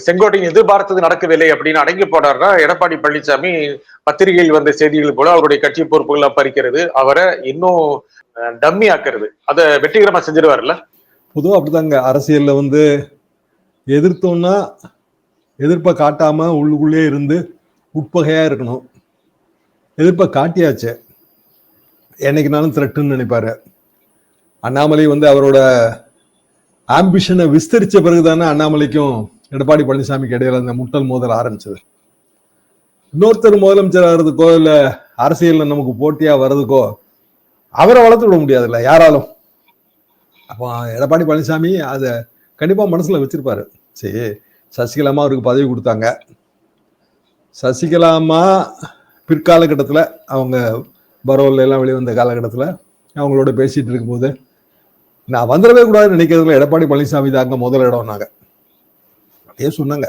செங்கோட்டையின் எதிர்பார்த்தது நடக்கவில்லை அப்படின்னு அடங்கி போனார்னா எடப்பாடி பழனிசாமி பத்திரிகையில் வந்த செய்திகள் போல அவருடைய கட்சி பொறுப்புகளை பறிக்கிறது, அவரை இன்னும் டம்மி ஆக்குறது, அதை வெற்றிகரமா செஞ்சிருவாருல்ல. பொதுவா அப்படிதாங்க. அரசியல்ல வந்து எதிர்த்தோம்னா எதிர்ப்பை காட்டாம உள்ளுக்குள்ளே இருந்து உட்பகையா இருக்கணும். எதிர்ப்பை காட்டியாச்சு, என்னைக்குனாலும் த்ரெட்டுன்னு நினைப்பாரு. அண்ணாமலை வந்து அவரோட ஆம்பிஷனை விஸ்தரிச்ச பிறகுதானே அண்ணாமலைக்கும் எடப்பாடி பழனிசாமிக்கு இடையில அந்த முட்டல் மோதல் ஆரம்பிச்சது. இன்னொருத்தர் முதலமைச்சர் ஆகிறதுக்கோ இல்ல அரசியல்ல நமக்கு போட்டியா வர்றதுக்கோ அவரை வளர்த்து விட முடியாதுல்ல யாராலும். அப்போ எடப்பாடி பழனிசாமி அதை கண்டிப்பா மனசுல வச்சிருப்பாரு. சரி, சசிகலாமா அவருக்கு பதவி கொடுத்தாங்க. சசிகலாமா பிற்காலகட்டத்தில் அவங்க பரோல்ல எல்லாம் வெளிவந்த காலகட்டத்தில் அவங்களோட பேசிட்டு இருக்கும்போது நான் வந்துடவே கூடாதுன்னு நினைக்கிறதுல எடப்பாடி பழனிசாமி தாங்க முதல் இடம் நாங்க அப்படியே சொன்னாங்க.